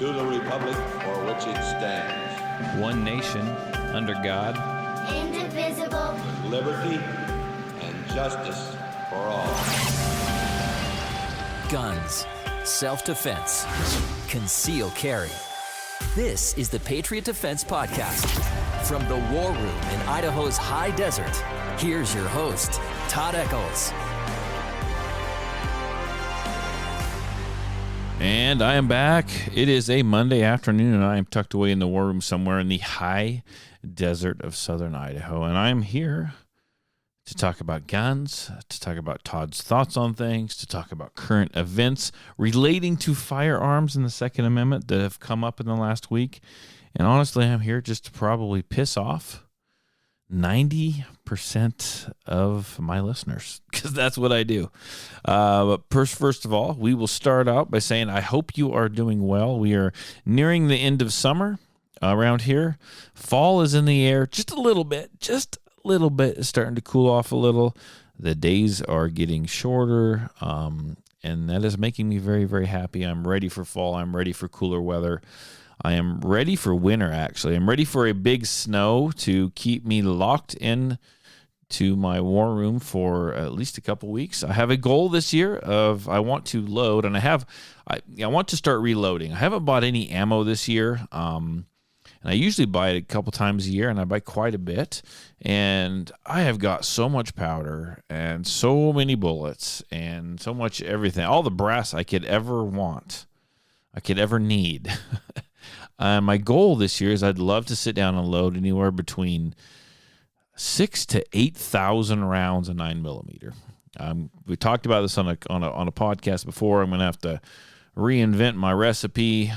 to the republic for which it stands, one nation, under God, indivisible, with liberty and justice for all. Guns, self-defense, concealed carry. This is the Patriot Defense Podcast. From the war room in Idaho's high desert, here's your host, Todd Echols. And I am back. It is a Monday afternoon, and I am tucked away in the war room somewhere in the high desert of southern Idaho. And I am here to talk about guns, to talk about Todd's thoughts on things, to talk about current events relating to firearms and the Second Amendment that have come up in the last week. And honestly, I'm here just to probably piss off 90% of my listeners, because that's what I do. But first of all, we will start out by saying I hope you are doing well. We are nearing the end of summer around here. Fall is in the air just a little bit. It's starting to cool off a little. The days are getting shorter, and that is making me very, very happy. I'm ready for fall. I'm ready for cooler weather. I am ready for winter, actually. I'm ready for a big snow to keep me locked in to my war room for at least a couple weeks. I have a goal this year of I want to load, and I want to start reloading. I haven't bought any ammo this year, and I usually buy it a couple times a year, and I buy quite a bit. And I have got so much powder and so many bullets and so much everything, all the brass I could ever want, I could ever need. My goal this year is I'd love to sit down and load anywhere between 6,000 to 8,000 rounds of 9mm. We talked about this on a podcast before. I'm going to have to reinvent my recipe,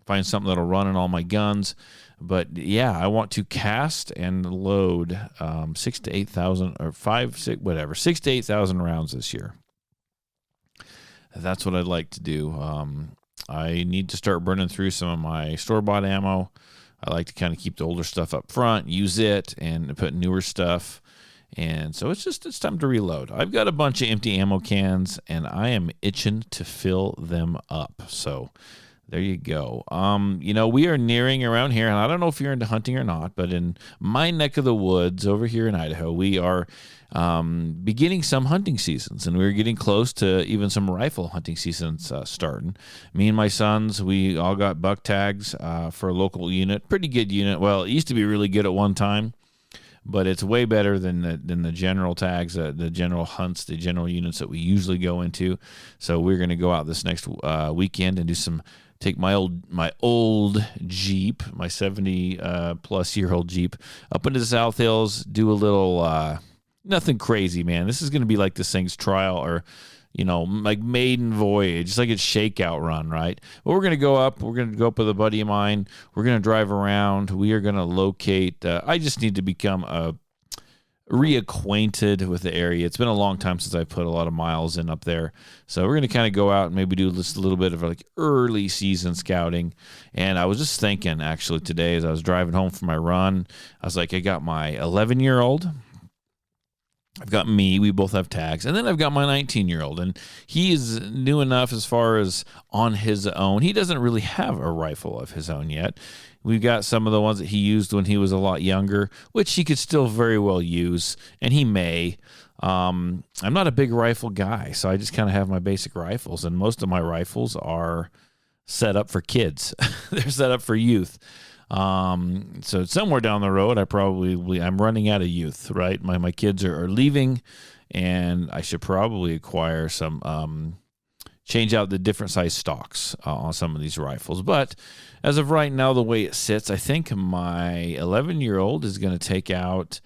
find something that'll run in all my guns. But yeah, I want to cast and load 6,000 to 8,000 or 6,000 to 8,000 rounds this year. That's what I'd like to do. I need to start burning through some of my store-bought ammo. I like to kind of keep the older stuff up front, use it, and put newer stuff. And so it's time to reload. I've got a bunch of empty ammo cans, and I am itching to fill them up. So there you go. We are nearing around here, and I don't know if you're into hunting or not, but in my neck of the woods over here in Idaho, we are beginning some hunting seasons, and we're getting close to even some rifle hunting seasons starting. Me and my sons, we all got buck tags for a local unit, pretty good unit. Well, it used to be really good at one time, but it's way better than the general tags, the general hunts, the general units that we usually go into. So we're going to go out this next weekend and take my old Jeep, my 70 plus year old Jeep, up into the South Hills, do a little nothing crazy, man. This is going to be like this thing's trial or, like maiden voyage. It's like a shakeout run, right? But we're going to go up. We're going to go up with a buddy of mine. We're going to drive around. We are going to locate. I just need to become reacquainted with the area. It's been a long time since I put a lot of miles in up there. So we're going to kind of go out and maybe do just a little bit of like early season scouting. And I was just thinking actually today as I was driving home from my run, I was like, I got my 11-year-old. I've got me. We both have tags. And then I've got my 19-year-old. And he is new enough as far as on his own. He doesn't really have a rifle of his own yet. We've got some of the ones that he used when he was a lot younger, which he could still very well use, and he may. I'm not a big rifle guy, so I just kind of have my basic rifles, and most of my rifles are set up for kids. They're set up for youth. So somewhere down the road, I'm running out of youth, right? My kids are leaving, and I should probably acquire some, change out the different size stocks on some of these rifles. But as of right now, the way it sits, I think my 11-year-old is going to take out,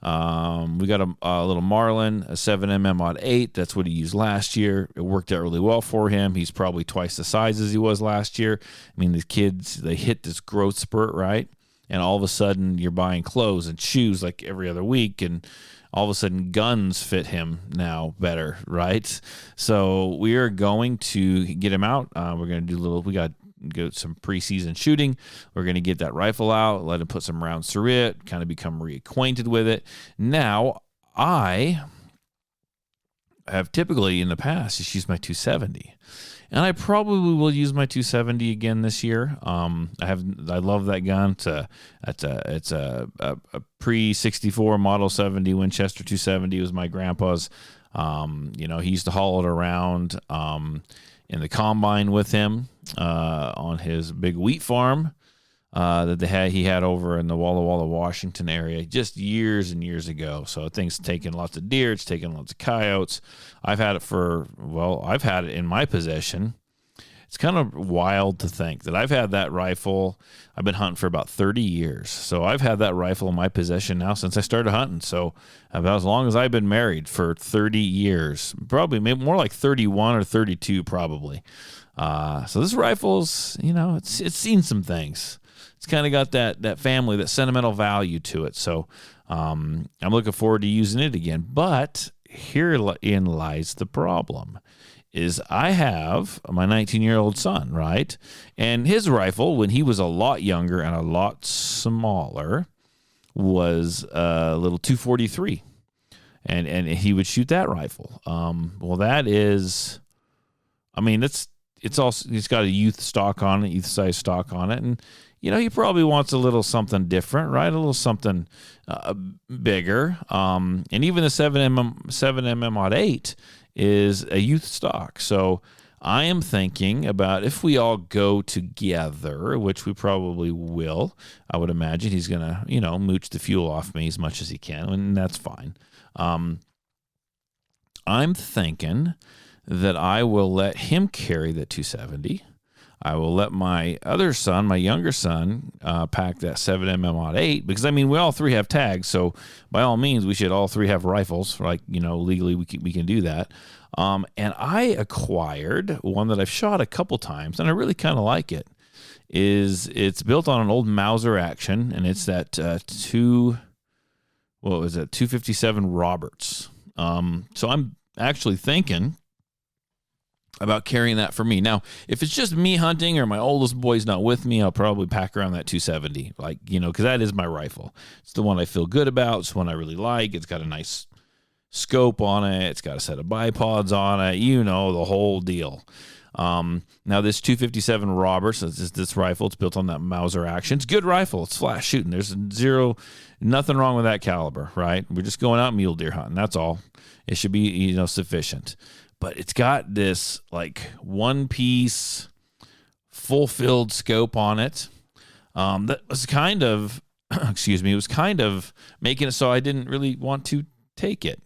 we got a little Marlin, a 7mm mod 8. That's what he used last year. It worked out really well for him. He's probably twice the size as he was last year. I mean, the kids, they hit this growth spurt, right? And all of a sudden, you're buying clothes and shoes like every other week, and all of a sudden, guns fit him now better, right? So we are going to get him out. We're going to we got go some preseason shooting. We're going to get that rifle out, let him put some rounds through it, kind of become reacquainted with it. Now, I have typically in the past just used my 270. And I probably will use my 270 again this year. I love that gun. It's a pre-64 Model 70 Winchester 270. It was my grandpa's. He used to haul it around in the combine with him on his big wheat farm that he had over in the Walla Walla, Washington area just years and years ago. So I think it's taken lots of deer. It's taken lots of coyotes. I've had it in my possession. It's kind of wild to think that I've had that rifle. I've been hunting for about 30 years. So I've had that rifle in my possession now since I started hunting. So about as long as I've been married, for 30 years, probably maybe more like 31 or 32 probably. So this rifle's, it's seen some things. It's kind of got that family, that sentimental value to it. So I'm looking forward to using it again. But herein lies the problem. Is I have my 19-year-old son, right? And his rifle, when he was a lot younger and a lot smaller, was a little 243. And he would shoot that rifle. That is, it's got a youth stock on it, youth size stock on it. And, he probably wants a little something different, right? A little something bigger. And even the 7mm Mod 8 is a youth stock. So I am thinking about if we all go together, which we probably will. I would imagine he's going to, mooch the fuel off me as much as he can, and that's fine. I'm thinking that I will let him carry the 270. I will let my other son, my younger son, pack that 7mm Mod 8 because, we all three have tags. So by all means, we should all three have rifles. Legally we can do that. And I acquired one that I've shot a couple times, and I really kind of like it. It's built on an old Mauser action, and it's that 257 Roberts. So I'm actually thinking about carrying that for me. Now, if it's just me hunting or my oldest boy's not with me, I'll probably pack around that 270, because that is my rifle. It's the one I feel good about. It's the one I really like. It's got a nice scope on it. It's got a set of bipods on it, the whole deal. Now this 257 Roberts, this rifle, it's built on that Mauser action. It's a good rifle. It's flash shooting. There's nothing wrong with that caliber, right? We're just going out mule deer hunting. That's all. It should be, sufficient. But it's got this one piece full-filled scope on it. That was kind of, it was kind of making it so I didn't really want to take it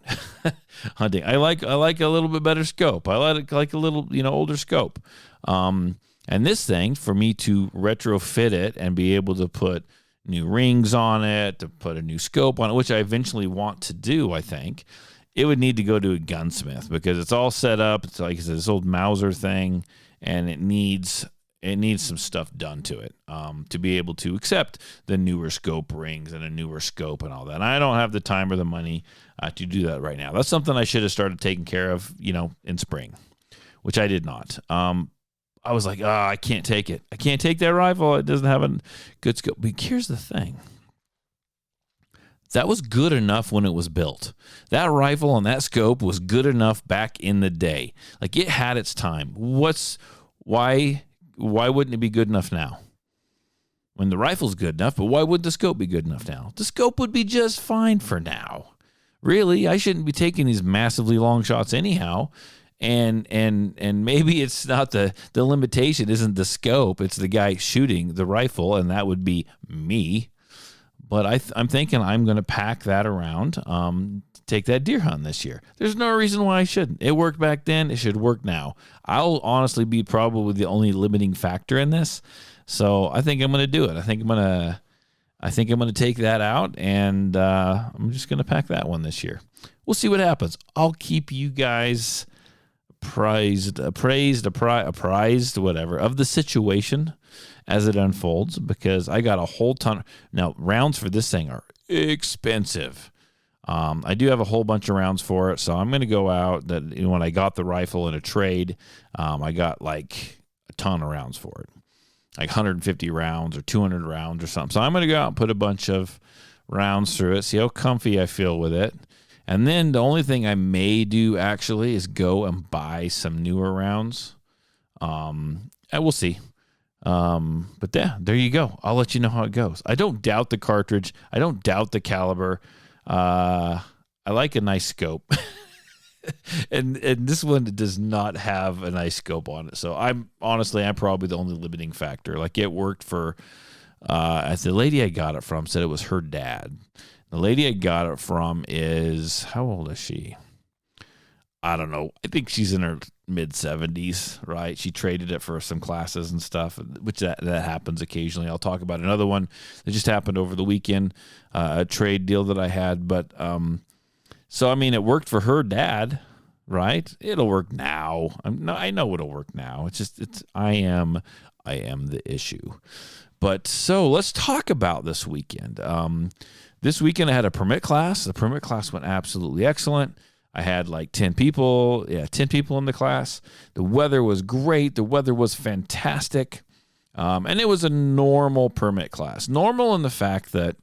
hunting. I like a little bit better scope. I like a little, older scope. And this thing, for me to retrofit it and be able to put new rings on it, to put a new scope on it, which I eventually want to do, I think, it would need to go to a gunsmith because it's all set up. It's like this old Mauser thing, and it needs some stuff done to it to be able to accept the newer scope rings and a newer scope and all that. And I don't have the time or the money to do that right now. That's something I should have started taking care of, in spring, which I did not. I was like, I can't take it. I can't take that rifle. It doesn't have a good scope. But here's the thing. That was good enough when it was built. That rifle and that scope was good enough back in the day. It had its time. Why wouldn't it be good enough now? When the rifle's good enough, but why would the scope be good enough now? The scope would be just fine for now. Really, I shouldn't be taking these massively long shots anyhow. And maybe it's not the limitation isn't the scope, it's the guy shooting the rifle, and that would be me. But I'm thinking I'm going to pack that around, take that deer hunt this year. There's no reason why I shouldn't. It worked back then. It should work now. I'll honestly be probably the only limiting factor in this. So I think I'm going to do it. I think I'm going to take that out, and I'm just going to pack that one this year. We'll see what happens. I'll keep you guys apprised, whatever, of the situation as it unfolds, because I got a whole ton. Now, rounds for this thing are expensive. I do have a whole bunch of rounds for it, so I'm going to go out. When I got the rifle in a trade, I got a ton of rounds for it, 150 rounds or 200 rounds or something. So I'm going to go out and put a bunch of rounds through it, see how comfy I feel with it. And then the only thing I may do actually is go and buy some newer rounds. And we'll see. But yeah, there you go. I'll let you know how it goes. I don't doubt the cartridge. I don't doubt the caliber. I like a nice scope. and this one does not have a nice scope on it. So I'm probably the only limiting factor. Like it worked for, as the lady I got it from said it was her dad. The lady I got it from is, how old is she? I don't know. I think she's in her mid 70s, right? She traded it for some classes and stuff, which that happens occasionally. I'll talk about another one that just happened over the weekend, a trade deal that I had. But so I mean, it worked for her dad, right? It'll work now. I know it'll work now. I am the issue. But so let's talk about this weekend. This weekend I had a permit class. The permit class went absolutely excellent. I had like 10 people. 10 people in the class. The weather was great. The weather was fantastic. And it was a normal permit class. Normal in the fact that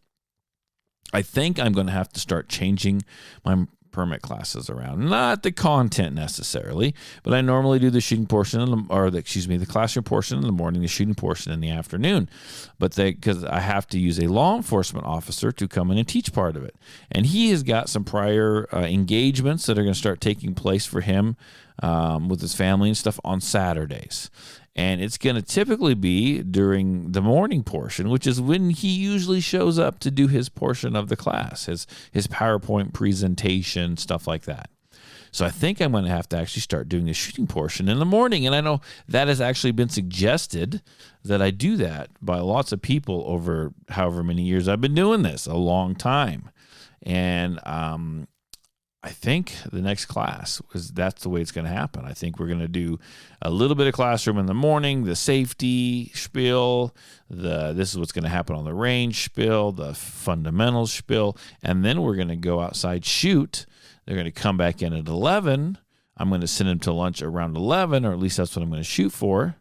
I think I'm going to have to start changing my permit classes around. Not the content necessarily, but I normally do the shooting portion the classroom portion in the morning, the shooting portion in the afternoon. But because I have to use a law enforcement officer to come in and teach part of it. And he has got some prior engagements that are going to start taking place for him with his family and stuff on Saturdays. And it's going to typically be during the morning portion, which is when he usually shows up to do his portion of the class, his PowerPoint presentation, stuff like that. So I think I'm going to have to actually start doing the shooting portion in the morning. And I know that has actually been suggested that I do that by lots of people over however many years I've been doing this, a long time. And I think the next class that's the way it's going to happen. I think we're going to do a little bit of classroom in the morning, the safety spiel, this is what's going to happen on the range spiel, the fundamentals spiel, and then we're going to go outside shoot. They're going to come back in at 11. I'm going to send them to lunch around 11, or at least that's what I'm going to shoot for.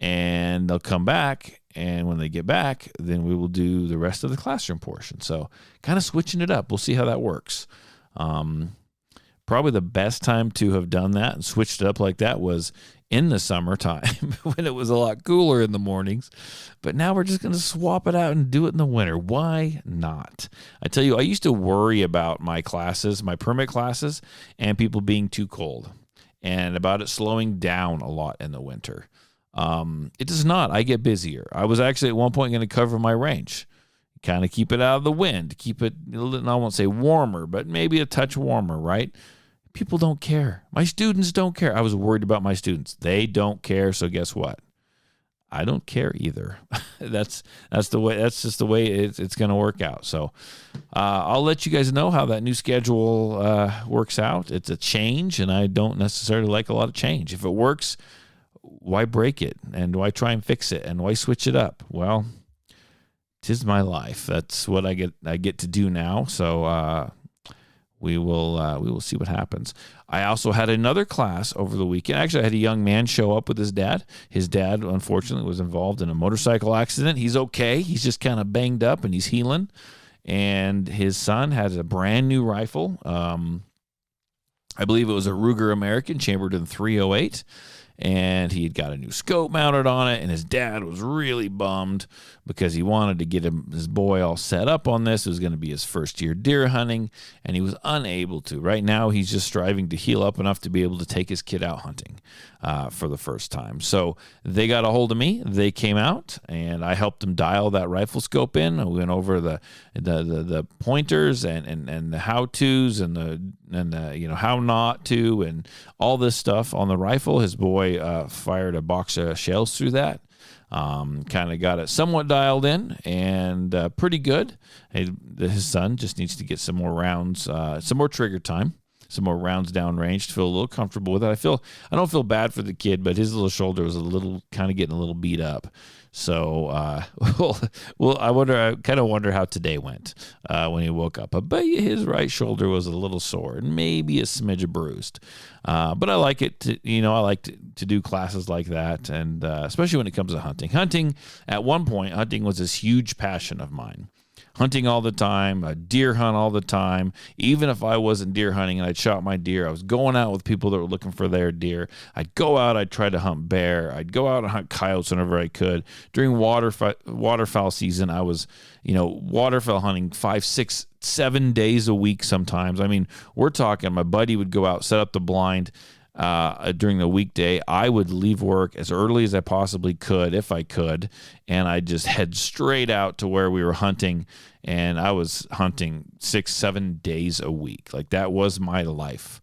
And they'll come back, and when they get back, then we will do the rest of the classroom portion. So kind of switching it up. We'll see how that works. Probably the best time to have done that and switched it up like that was in the summertime when it was a lot cooler in the mornings. But now we're just going to swap it out and do it in the winter. Why not? I tell you, I used to worry about my classes, my permit classes, and people being too cold and about it slowing down a lot in the winter. It does not. I get busier. I was actually at one point going to cover my range. Kind of keep it out of the wind, keep it, I won't say warmer, but maybe a touch warmer, right? People don't care. My students don't care. I was worried about my students. They don't care, so guess what? I don't care either. That's just the way it's going to work out. So I'll let you guys know how that new schedule works out. It's a change, and I don't necessarily like a lot of change. If it works, why break it? And why try and fix it? And why switch it up? Well, 'tis my life. That's what I get to do now. So we will see what happens. I also had another class over the weekend. Actually, I had a young man show up with his dad. His dad, unfortunately, was involved in a motorcycle accident. He's okay. He's just kind of banged up, and he's healing. And his son has a brand new rifle. I believe it was a Ruger American chambered in .308. And he had got a new scope mounted on it, and his dad was really bummed because he wanted to get his boy all set up on this. It was going to be his first year deer hunting, and he was unable to. Right now, he's just striving to heal up enough to be able to take his kid out hunting for the first time. So they got a hold of me. They came out, and I helped them dial that rifle scope in. We went over the pointers and the how-tos and the how not to and all this stuff on the rifle. His boy fired a box of shells through that. Kind of got it somewhat dialed in and pretty good. His son just needs to get some more rounds, some more trigger time, some more rounds downrange to feel a little comfortable with it. I don't feel bad for the kid, but his little shoulder was kind of getting a little beat up. So, I kind of wonder how today went when he woke up. I bet you his right shoulder was a little sore and maybe a smidge bruised. But I like it I like to do classes like that, and especially when it comes to hunting. At one point, hunting was this huge passion of mine. hunting all the time. I'd deer hunt all the time. Even if I wasn't deer hunting and I'd shot my deer, I was going out with people that were looking for their deer. I'd go out, I'd try to hunt bear. I'd go out and hunt coyotes whenever I could. During waterfowl season, I was, waterfowl hunting 5, 6, 7 days a week sometimes. I mean, we're talking, my buddy would go out, set up the blind during the weekday. I would leave work as early as I possibly could, if I could, and I'd just head straight out to where we were hunting, and I was hunting 6, 7 days a week. Like, that was my life.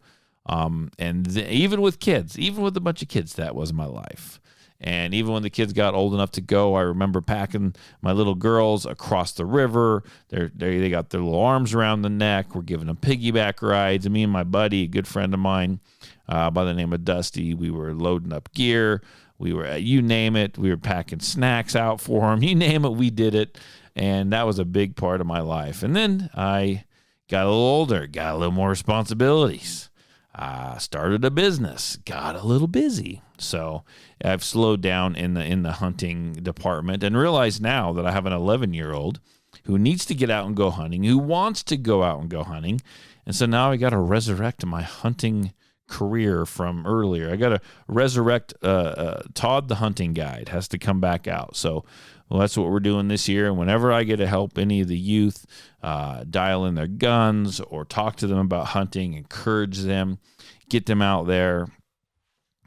Even with kids, even with a bunch of kids, that was my life. And even when the kids got old enough to go, I remember packing my little girls across the river. They got their little arms around the neck. We're giving them piggyback rides. And me and my buddy, a good friend of mine by the name of Dusty, we were loading up gear. We were, you name it, we were packing snacks out for them. You name it, we did it. And that was a big part of my life. And then I got a little older, got a little more responsibilities. Started a business, got a little busy. So I've slowed down in the hunting department and realize now that I have an 11-year-old who needs to get out and go hunting, who wants to go out and go hunting. And so now I got to resurrect my hunting career from earlier. I got to resurrect Todd the Hunting Guide has to come back out. So that's what we're doing this year. And whenever I get to help any of the youth dial in their guns or talk to them about hunting, encourage them, get them out there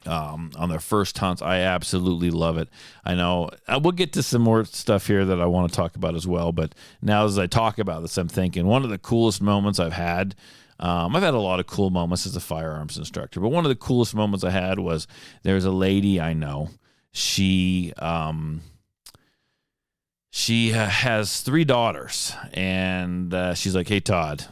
on their first hunts, I absolutely love it. I know we'll get to some more stuff here that I want to talk about as well. But now as I talk about this, I'm thinking one of the coolest moments I've had a lot of cool moments as a firearms instructor, but one of the coolest moments I had was there's a lady I know. She has 3 daughters, and she's like, "Hey, Todd,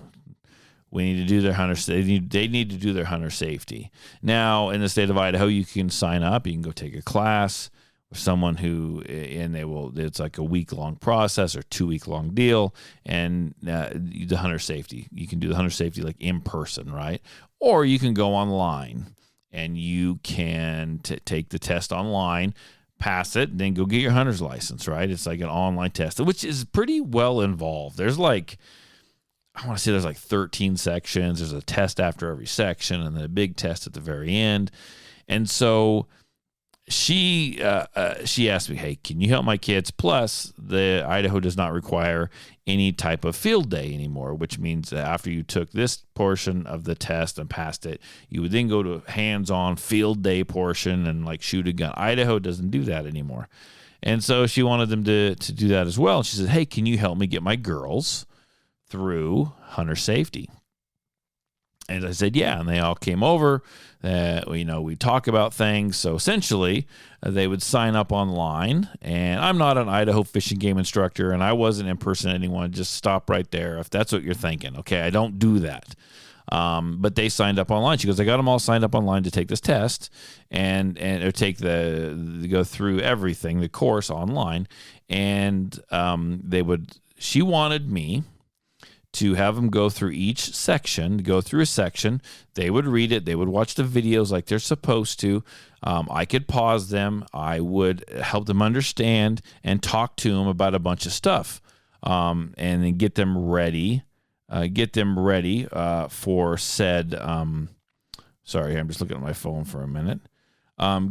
we need to do their hunter. They need to do their hunter safety." Now, in the state of Idaho, you can sign up. You can go take a class with someone who, and it's like a week-long process or 2-week-long deal, and the hunter safety. You can do the hunter safety like in person, right? Or you can go online, and you can take the test online, pass it, then go get your hunter's license, right? It's like an online test, which is pretty well involved. There's like 13 sections. There's a test after every section and then a big test at the very end. And so she asked me, "Hey, can you help my kids?" Plus, the Idaho does not require any type of field day anymore, which means that after you took this portion of the test and passed it, you would then go to hands-on field day portion and like shoot a gun. Idaho doesn't do that anymore. And so she wanted them to do that as well. And she said, "Hey, can you help me get my girls through hunter safety?" And I said, yeah, and they all came over. We talk about things. So essentially, they would sign up online. And I'm not an Idaho Fish and Game instructor, and I wasn't impersonating anyone. Just stop right there if that's what you're thinking. Okay, I don't do that. But they signed up online. She goes, "I got them all signed up online to take this test and or go through everything, the course online." And she wanted me to have them go through each section, go through a section. They would read it. They would watch the videos like they're supposed to. I could pause them. I would help them understand and talk to them about a bunch of stuff, and then get them ready. For said. Sorry, I'm just looking at my phone for a minute.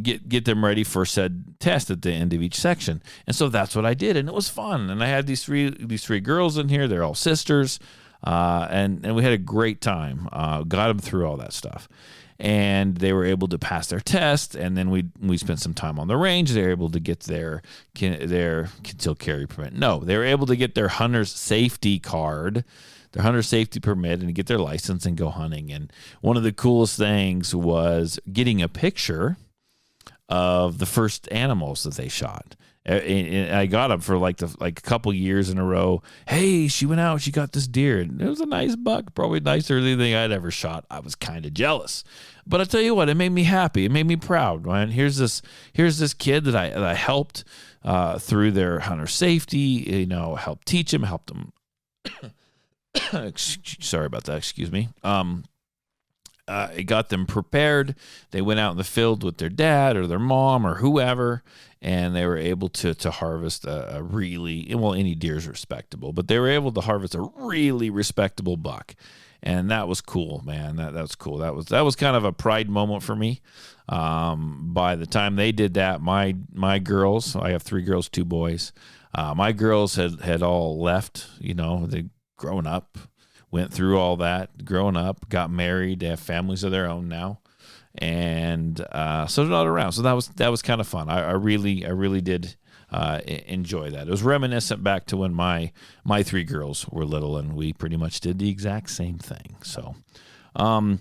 Get them ready for said test at the end of each section. And so that's what I did, and it was fun. And I had these three girls in here. They're all sisters, and we had a great time. Got them through all that stuff, and they were able to pass their test. And then we spent some time on the range. They were able to get their concealed carry permit. No, they were able to get their hunter's safety card, their hunter safety permit, and get their license and go hunting. And one of the coolest things was getting a picture of the first animals that they shot. And I got them for like a couple years in a row. Hey, she went out, she got this deer, and it was a nice buck, probably nicer than anything I'd ever shot. I was kind of jealous, but I tell you what, it made me happy. It made me proud, man. Here's this kid that I helped through their hunter safety. Helped teach him, helped them. Sorry about that. Excuse me. it got them prepared. They went out in the field with their dad or their mom or whoever, and they were able to harvest a really, well, any deer is respectable, but they were able to harvest a really respectable buck. And that was cool, man. That was cool. That was kind of a pride moment for me. By the time they did that, my girls, I have 3 girls, 2 boys. My girls had all left, they'd grown up, went through all that, grown up, got married, they have families of their own now. And so they're not around. So that was kind of fun. I really did enjoy that. It was reminiscent back to when my 3 girls were little, and we pretty much did the exact same thing. So what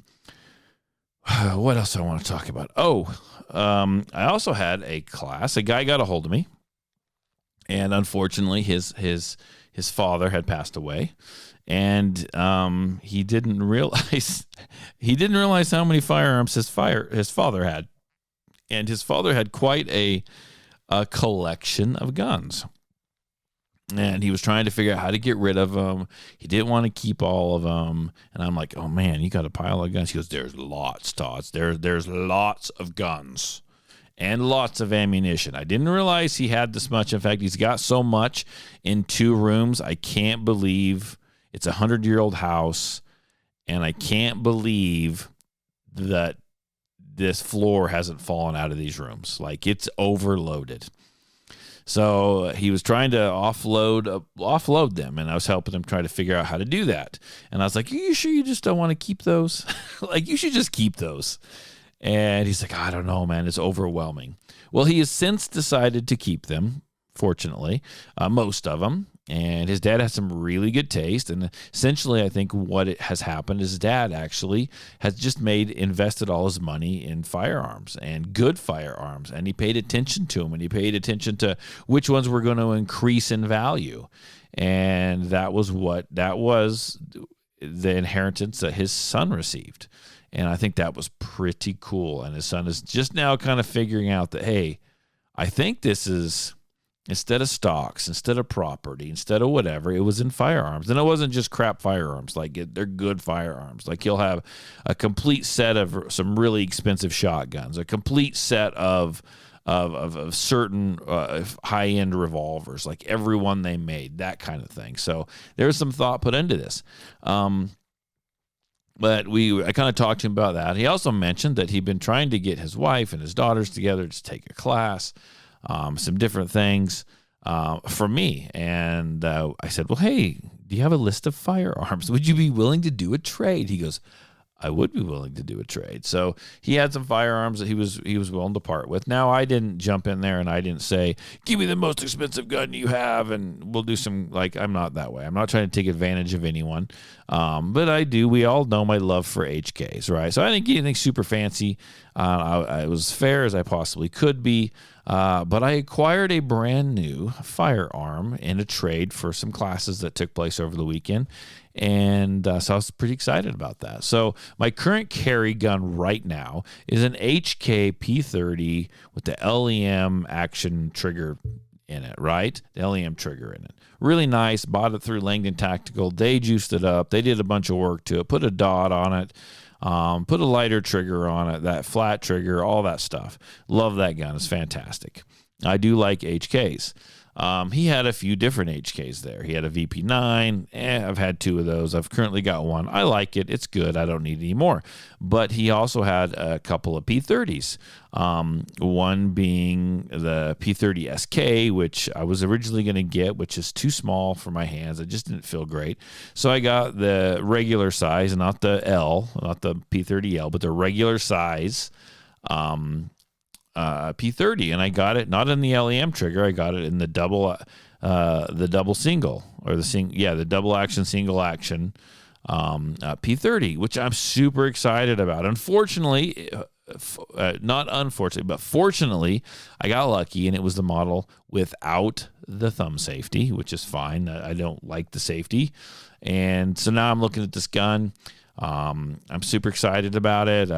else do I want to talk about? I also had a class. A guy got a hold of me, and unfortunately his father had passed away. And he didn't realize how many firearms his father had, and his father had quite a collection of guns. And he was trying to figure out how to get rid of them. He didn't want to keep all of them. And I'm like, oh man, you got a pile of guns. He goes, there's lots, Todd. There's lots of guns and lots of ammunition. I didn't realize he had this much. In fact, he's got so much in 2 rooms. I can't believe. It's a 100-year-old house, and I can't believe that this floor hasn't fallen out of these rooms. Like, it's overloaded. So he was trying to offload them, and I was helping him try to figure out how to do that. And I was like, are you sure you just don't want to keep those? Like, you should just keep those. And he's like, I don't know, man. It's overwhelming. Well, he has since decided to keep them, fortunately, most of them. And his dad has some really good taste. And essentially, I think what has happened is his dad actually has just invested all his money in firearms, and good firearms. And he paid attention to them, and he paid attention to which ones were going to increase in value. And that was the inheritance that his son received. And I think that was pretty cool. And his son is just now kind of figuring out that, hey, I think this is, instead of stocks, instead of property, instead of whatever, it was in firearms. And it wasn't just crap firearms. Like, they're good firearms. Like, he'll have a complete set of some really expensive shotguns, a complete set of certain high-end revolvers, like every one they made, that kind of thing. So there's some thought put into this. But I kind of talked to him about that. He also mentioned that he'd been trying to get his wife and his daughters together to take a class, some different things for me. And I said, well, hey, do you have a list of firearms? Would you be willing to do a trade? He goes, I would be willing to do a trade. So he had some firearms that he was willing to part with. Now, I didn't jump in there and I didn't say, give me the most expensive gun you have and we'll do some, like, I'm not that way. I'm not trying to take advantage of anyone. But I do. We all know my love for HKs, right? So I didn't get anything super fancy. I was as fair as I possibly could be. But I acquired a brand new firearm in a trade for some classes that took place over the weekend. And so I was pretty excited about that. So my current carry gun right now is an HK P30 with the LEM action trigger in it, right? The LEM trigger in it. Really nice. Bought it through Langdon Tactical. They juiced it up. They did a bunch of work to it. Put a dot on it. Put a lighter trigger on it, that flat trigger, all that stuff. Love that gun. It's fantastic. I do like HKs. He had a few different HKs there. He had a VP9. I've had 2 of those. I've currently got one. I like it. It's good. I don't need any more. But he also had a couple of P30s. One being the P30 SK, which I was originally going to get, which is too small for my hands. It just didn't feel great. So I got the regular size, not the L, not the P30L, but the regular size P30, and I got it not in the LEM trigger. I got it in the double single, or the double action single action P30, which I'm super excited about. Unfortunately, not unfortunately, but fortunately, I got lucky, and it was the model without the thumb safety, which is fine. I don't like the safety, and so now I'm looking at this gun. I'm super excited about it.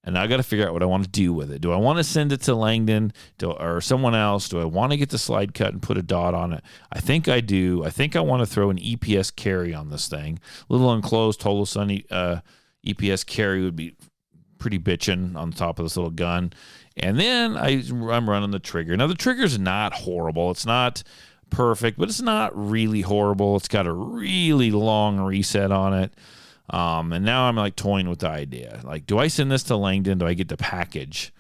And I got to figure out what I want to do with it. Do I want to send it to Langdon or someone else? Do I want to get the slide cut and put a dot on it? I think I do. I think I want to throw an EPS carry on this thing. Little enclosed Holosun EPS carry would be pretty bitching on top of this little gun. And then I'm running the trigger. Now, the trigger's not horrible. It's not perfect, but it's not really horrible. It's got a really long reset on it. And now I'm like toying with the idea. Like, do I send this to Langdon? Do I get the package?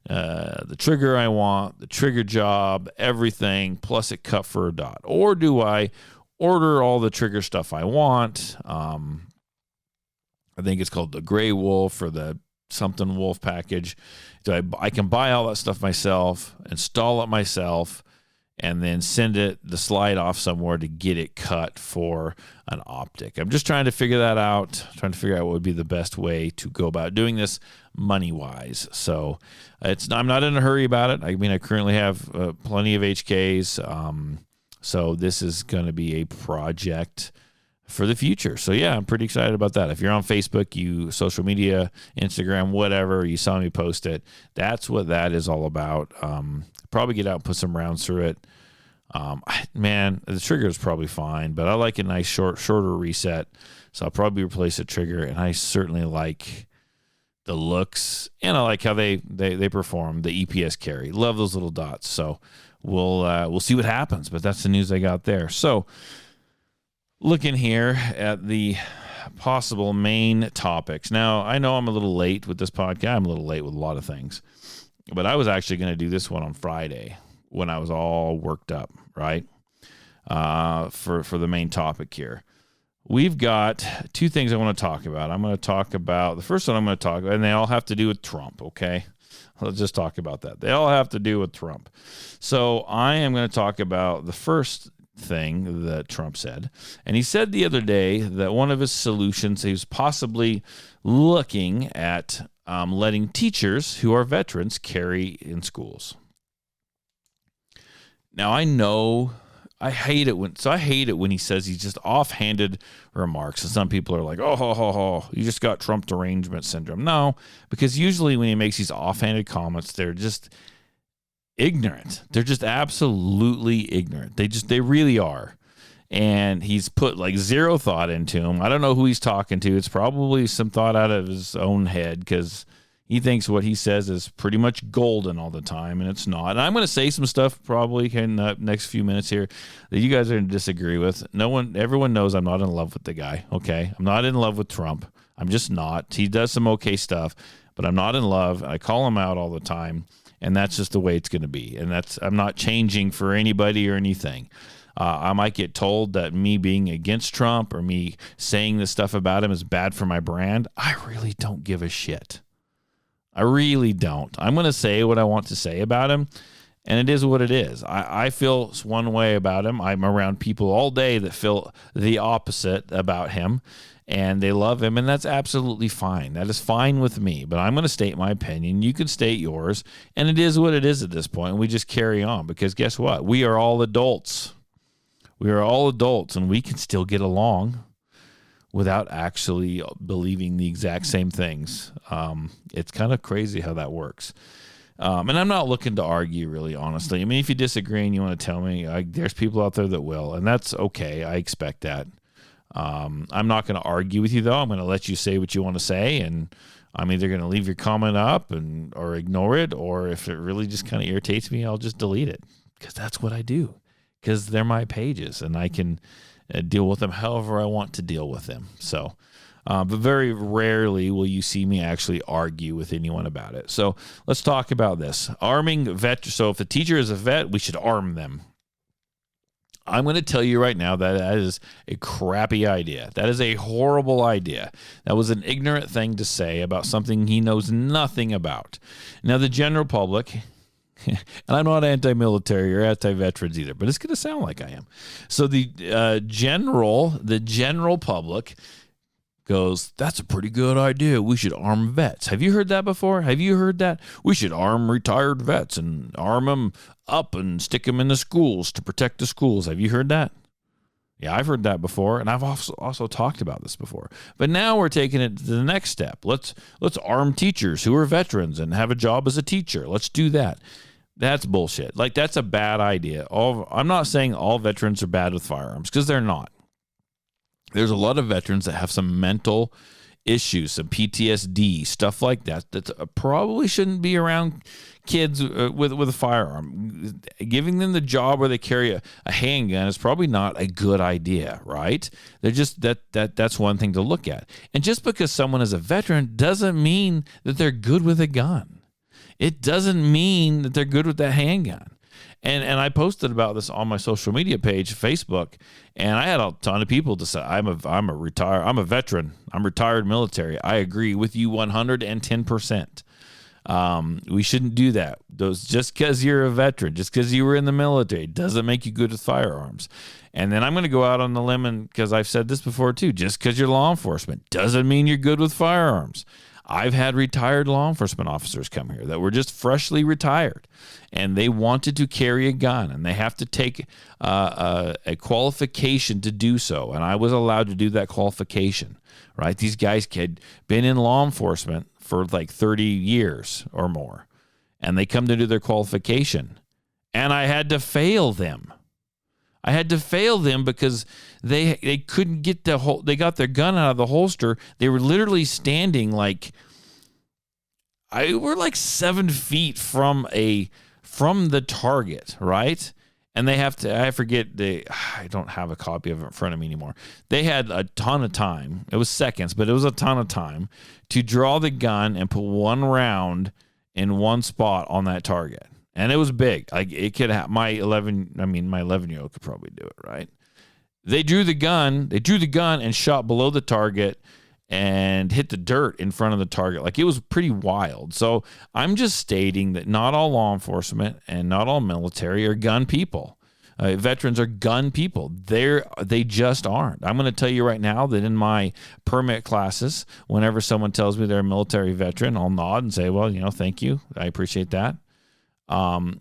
The trigger I want, the trigger job, everything, plus it cut for a dot? Or do I order all the trigger stuff I want? I think it's called the Gray Wolf or the something Wolf package. I can buy all that stuff myself, install it myself, and then send the slide off somewhere to get it cut for an optic. I'm just trying to figure that out, trying to figure out what would be the best way to go about doing this money-wise. So I'm not in a hurry about it. I mean, I currently have plenty of HKs, so this is going to be a project for the future. So yeah, I'm pretty excited about that. If you're on Facebook, social media, Instagram, whatever, you saw me post it, that's what that is all about. Probably get out and put some rounds through it. Man, the trigger is probably fine, but I like a nice shorter reset. So I'll probably replace the trigger, and I certainly like the looks, and I like how they perform the EPS carry. Love those little dots. So we'll see what happens, but that's the news I got there. So looking here at the possible main topics. Now, I know I'm a little late with this podcast. I'm a little late with a lot of things. But I was actually going to do this one on Friday when I was all worked up, right? For the main topic here. We've got two things I want to talk about. I'm going to talk about, the first one I'm going to talk about, and they all have to do with Trump, okay? Let's just talk about that. They all have to do with Trump. So I am going to talk about the first thing that Trump said. And he said the other day that one of his solutions, he was possibly looking at letting teachers who are veterans carry in schools. Now, I hate it when he says he's just offhanded remarks. And some people are like, oh, you just got Trump derangement syndrome. No, because usually when he makes these offhanded comments, they're just ignorant. They're just absolutely ignorant. They really are. And he's put like zero thought into him. I don't know who he's talking to. It's probably some thought out of his own head because he thinks what he says is pretty much golden all the time, and it's not. And I'm going to say some stuff probably in the next few minutes here that you guys are going to disagree with. Everyone knows I'm not in love with the guy, okay? I'm not in love with Trump. I'm just not. He does some okay stuff, but I'm not in love. I call him out all the time, and that's just the way it's going to be. And I'm not changing for anybody or anything. I might get told that me being against Trump or me saying this stuff about him is bad for my brand. I really don't give a shit. I really don't. I'm going to say what I want to say about him, and it is what it is. I feel one way about him. I'm around people all day that feel the opposite about him, and they love him, and that's absolutely fine. That is fine with me, but I'm going to state my opinion. You can state yours, and it is what it is at this point. We just carry on because guess what? We are all adults. We are all adults, and we can still get along without actually believing the exact same things. It's kind of crazy how that works. And I'm not looking to argue, really, honestly. I mean, if you disagree and you want to tell me, there's people out there that will, and that's okay. I expect that. I'm not going to argue with you, though. I'm going to let you say what you want to say, and I'm either going to leave your comment up or ignore it, or if it really just kind of irritates me, I'll just delete it because that's what I do. Because they're my pages, and I can deal with them however I want to deal with them. So, but very rarely will you see me actually argue with anyone about it. So let's talk about this. Arming vets. So if a teacher is a vet, we should arm them. I'm going to tell you right now that is a crappy idea. That is a horrible idea. That was an ignorant thing to say about something he knows nothing about. Now, the general public... and I'm not anti-military or anti-veterans either, but it's going to sound like I am. So the general public goes, that's a pretty good idea. We should arm vets. Have you heard that before? Have you heard that? We should arm retired vets and arm them up and stick them in the schools to protect the schools. Have you heard that? Yeah, I've heard that before, and I've also talked about this before. But now we're taking it to the next step. Let's arm teachers who are veterans and have a job as a teacher. Let's do that. That's bullshit. Like, that's a bad idea. I'm not saying all veterans are bad with firearms, because they're not. There's a lot of veterans that have some mental issues, some PTSD, stuff like that, that probably shouldn't be around kids with a firearm. Giving them the job where they carry a handgun is probably not a good idea, right? They're just that's one thing to look at. And just because someone is a veteran doesn't mean that they're good with a gun. It doesn't mean that they're good with that handgun. And I posted about this on my social media page, Facebook, and I had a ton of people to say, I'm a veteran. I'm retired military. I agree with you 110%. We shouldn't do that. Just because you're a veteran, just because you were in the military, doesn't make you good with firearms. And then I'm going to go out on the limb, and because I've said this before too, just because you're law enforcement doesn't mean you're good with firearms. I've had retired law enforcement officers come here that were just freshly retired, and they wanted to carry a gun, and they have to take a qualification to do so. And I was allowed to do that qualification, right? These guys had been in law enforcement for like 30 years or more, and they come to do their qualification, and I had to fail them. I had to fail them because they couldn't get they got their gun out of the holster. They were literally standing we're like 7 feet from the target, right? And they have to, I don't have a copy of it in front of me anymore. They had a ton of time. It was seconds, but it was a ton of time to draw the gun and put one round in one spot on that target. And it was big. Like it could have my 11-year-old could probably do it, right? They drew the gun and shot below the target and hit the dirt in front of the target. Like it was pretty wild. So I'm just stating that not all law enforcement and not all military are gun people. Veterans are gun people. They just aren't. I'm going to tell you right now that in my permit classes, whenever someone tells me they're a military veteran, I'll nod and say, well, thank you. I appreciate that. And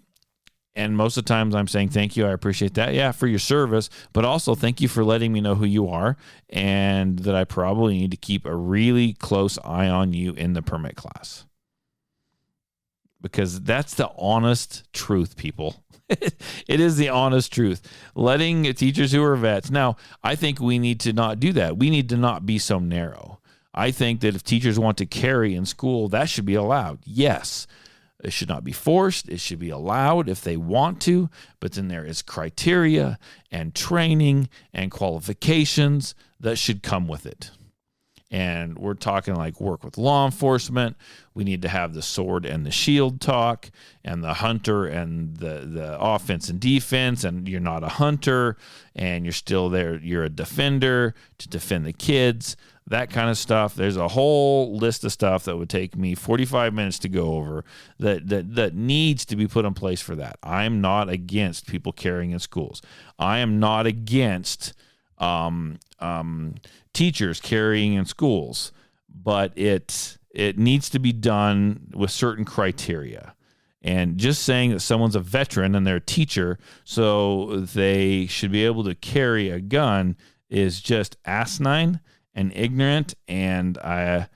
most of the times I'm saying, thank you. I appreciate that. Yeah, for your service, but also thank you for letting me know who you are and that I probably need to keep a really close eye on you in the permit class. Because that's the honest truth, people. It is the honest truth. Letting teachers who are vets. Now, I think we need to not do that. We need to not be so narrow. I think that if teachers want to carry in school, that should be allowed. Yes. It should not be forced. It should be allowed if they want to, but then there is criteria and training and qualifications that should come with it. And we're talking like work with law enforcement. We need to have the sword and the shield talk and the hunter and the offense and defense. And you're not a hunter and you're still there. You're a defender to defend the kids. That kind of stuff. There's a whole list of stuff that would take me 45 minutes to go over that needs to be put in place for that. I'm not against people carrying in schools. I am not against teachers carrying in schools, but it needs to be done with certain criteria. And just saying that someone's a veteran and they're a teacher, so they should be able to carry a gun is just asinine and ignorant, and I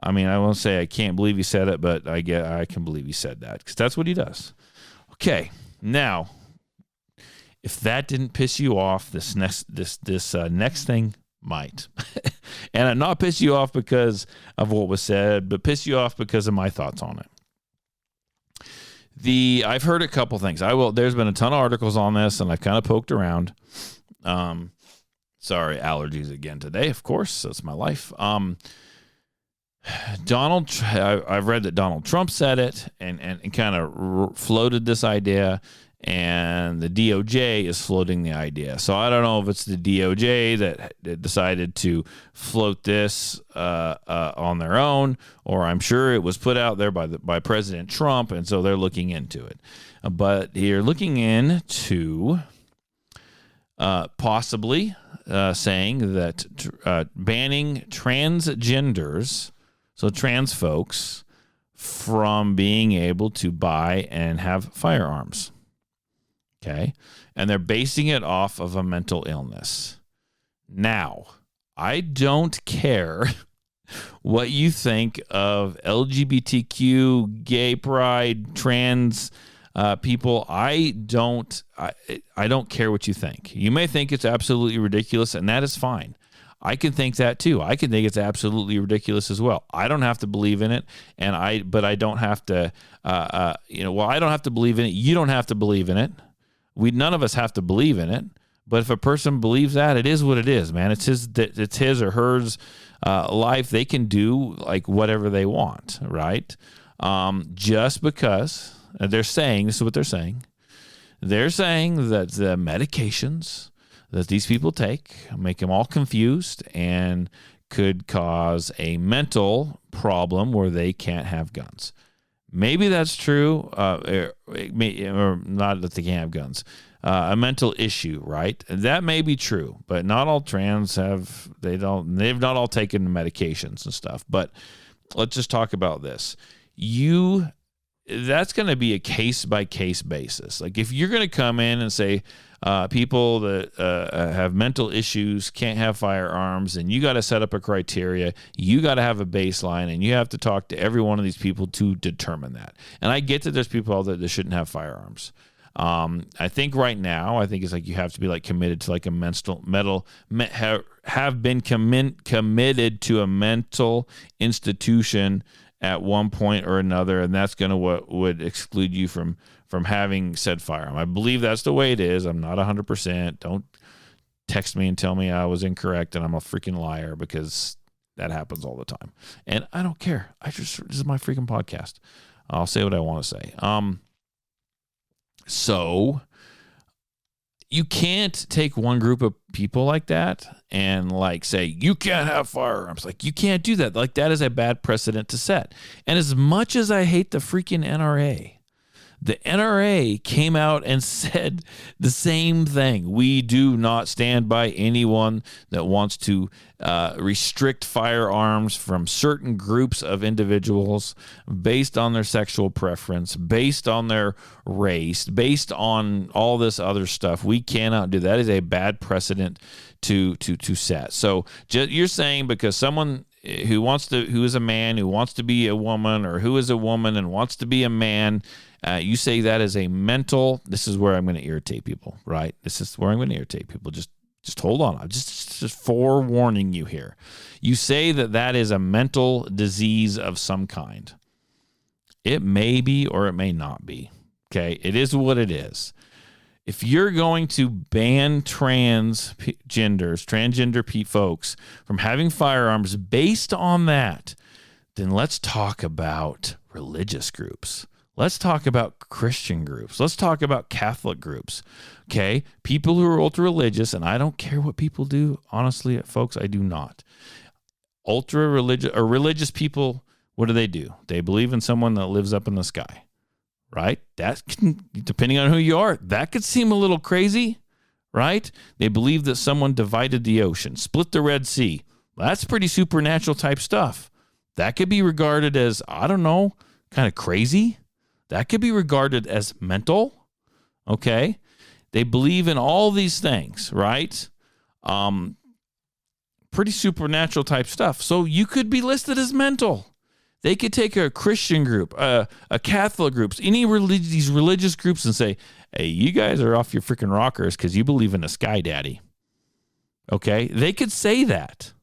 won't say I can't believe he said it, but I can believe he said that because that's what he does. Okay, now, if that didn't piss you off, this next thing might, and not piss you off because of what was said, but piss you off because of my thoughts on it. I've heard a couple things. There's been a ton of articles on this, and I've kind of poked around. Sorry, allergies again today, of course. That's my life. I've read that Donald Trump said it and kind of floated this idea, and the DOJ is floating the idea. So I don't know if it's the DOJ that decided to float this on their own, or I'm sure it was put out there by President Trump, and so they're looking into it. But you're looking into possibly saying that banning transgenders, so trans folks, from being able to buy and have firearms. Okay? And they're basing it off of a mental illness. Now, I don't care what you think of LGBTQ, gay pride, trans people. I don't care what you think. You may think it's absolutely ridiculous, and that is fine. I can think that too. I can think it's absolutely ridiculous as well. I don't have to believe in it, but I don't have to, I don't have to believe in it. You don't have to believe in it. None of us have to believe in it. But if a person believes that, it is what it is, man. It's his or hers life. They can do like whatever they want, right? Just because they're saying, this is what they're saying. They're saying that the medications that these people take make them all confused and could cause a mental problem where they can't have guns. Maybe that's true, or not that they can't have guns. A mental issue, right? That may be true, but not all trans they've not all taken medications and stuff. But let's just talk about this. That's going to be a case-by-case basis. Like if you're going to come in and say people that have mental issues can't have firearms, and you got to set up a criteria, you got to have a baseline, and you have to talk to every one of these people to determine that. And I get that there's people out there that shouldn't have firearms. I think right now, it's like you have to be like committed to like a have been committed to a mental institution at one point or another, and that's going to what would exclude you from having said firearm. I believe that's the way it is. I'm not 100%. Don't text me and tell me I was incorrect and I'm a freaking liar, because that happens all the time. And I don't care. This is my freaking podcast. I'll say what I want to say. So you can't take one group of people like that and like say, you can't have firearms. Like you can't do that. Like that is a bad precedent to set. And as much as I hate the freaking NRA, the NRA came out and said the same thing. We do not stand by anyone that wants to restrict firearms from certain groups of individuals based on their sexual preference, based on their race, based on all this other stuff. We cannot do that. That is a bad precedent to set. So you're saying because someone who is a man who wants to be a woman, or who is a woman and wants to be a man, you say that is a mental. This is where I'm going to irritate people, right? This is where I'm going to irritate people. Just hold on. I'm just forewarning you here. You say that is a mental disease of some kind. It may be or it may not be. Okay, it is what it is. If you're going to ban transgender folks from having firearms based on that, then let's talk about religious groups. Let's talk about Christian groups. Let's talk about Catholic groups. Okay? People who are ultra-religious, and I don't care what people do. Honestly, folks, I do not. Ultra-religious or religious people, what do? They believe in someone that lives up in the sky. Right? That can, depending on who you are, that could seem a little crazy, right? They believe that someone divided the ocean, split the Red Sea. That's pretty supernatural type stuff. That could be regarded as, I don't know, kind of crazy. That could be regarded as mental. Okay? They believe in all these things, right? Pretty supernatural type stuff. So you could be listed as mental. They could take a Christian group, a Catholic groups, these religious groups, and say, hey, you guys are off your freaking rockers because you believe in a sky daddy. Okay? They could say that.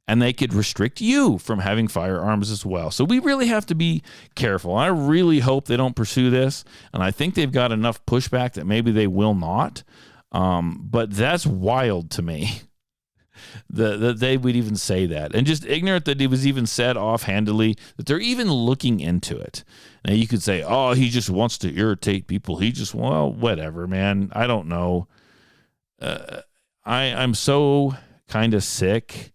And they could restrict you from having firearms as well. So we really have to be careful. I really hope they don't pursue this. And I think they've got enough pushback that maybe they will not. But that's wild to me. That they would even say that, and just ignorant that it was even said offhandedly, that they're even looking into it. Now you could say, oh, he just wants to irritate people. Well, whatever, man. I don't know. I'm so kind of sick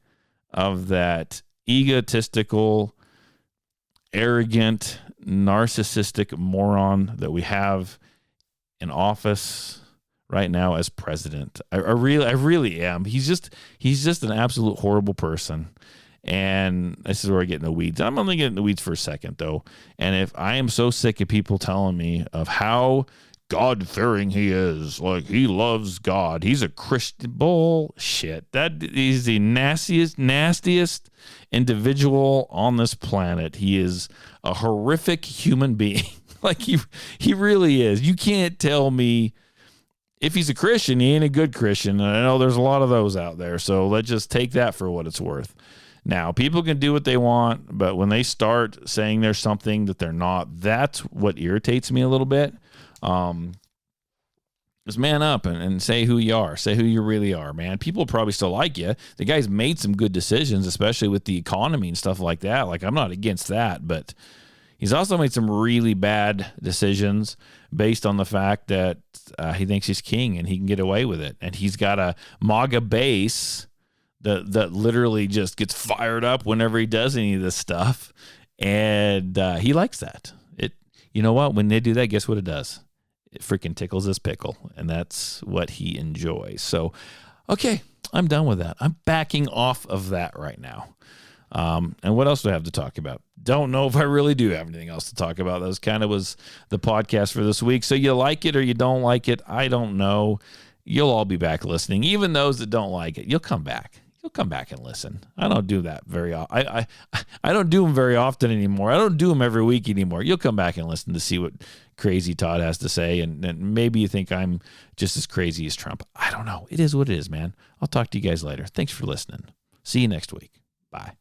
of that egotistical, arrogant, narcissistic moron that we have in office right now as president. I really am. He's just an absolute horrible person. And this is where I get in the weeds. I'm only getting in the weeds for a second though. And if I am so sick of people telling me of how God-fearing he is, like he loves God, he's a Christian, bullshit. That is the nastiest individual on this planet. He is a horrific human being. Like he really is. You can't tell me if he's a Christian, he ain't a good Christian. And I know there's a lot of those out there. So let's just take that for what it's worth. Now, people can do what they want, but when they start saying there's something that they're not, that's what irritates me a little bit. Just man up and say who you are. Say who you really are, man. People probably still like you. The guy's made some good decisions, especially with the economy and stuff like that. Like, I'm not against that, but he's also made some really bad decisions based on the fact that he thinks he's king and he can get away with it. And he's got a MAGA base that literally just gets fired up whenever he does any of this stuff. And he likes that. You know what? When they do that, guess what it does? It freaking tickles his pickle, and that's what he enjoys. So, okay, I'm done with that. I'm backing off of that right now. And what else do I have to talk about? Don't know if I really do have anything else to talk about. That was the podcast for this week. So you like it or you don't like it, I don't know. You'll all be back listening. Even those that don't like it, you'll come back. You'll come back and listen. I don't do that very often. I don't do them very often anymore. I don't do them every week anymore. You'll come back and listen to see what crazy Todd has to say, and maybe you think I'm just as crazy as Trump. I don't know. It is what it is, man. I'll talk to you guys later. Thanks for listening. See you next week. Bye.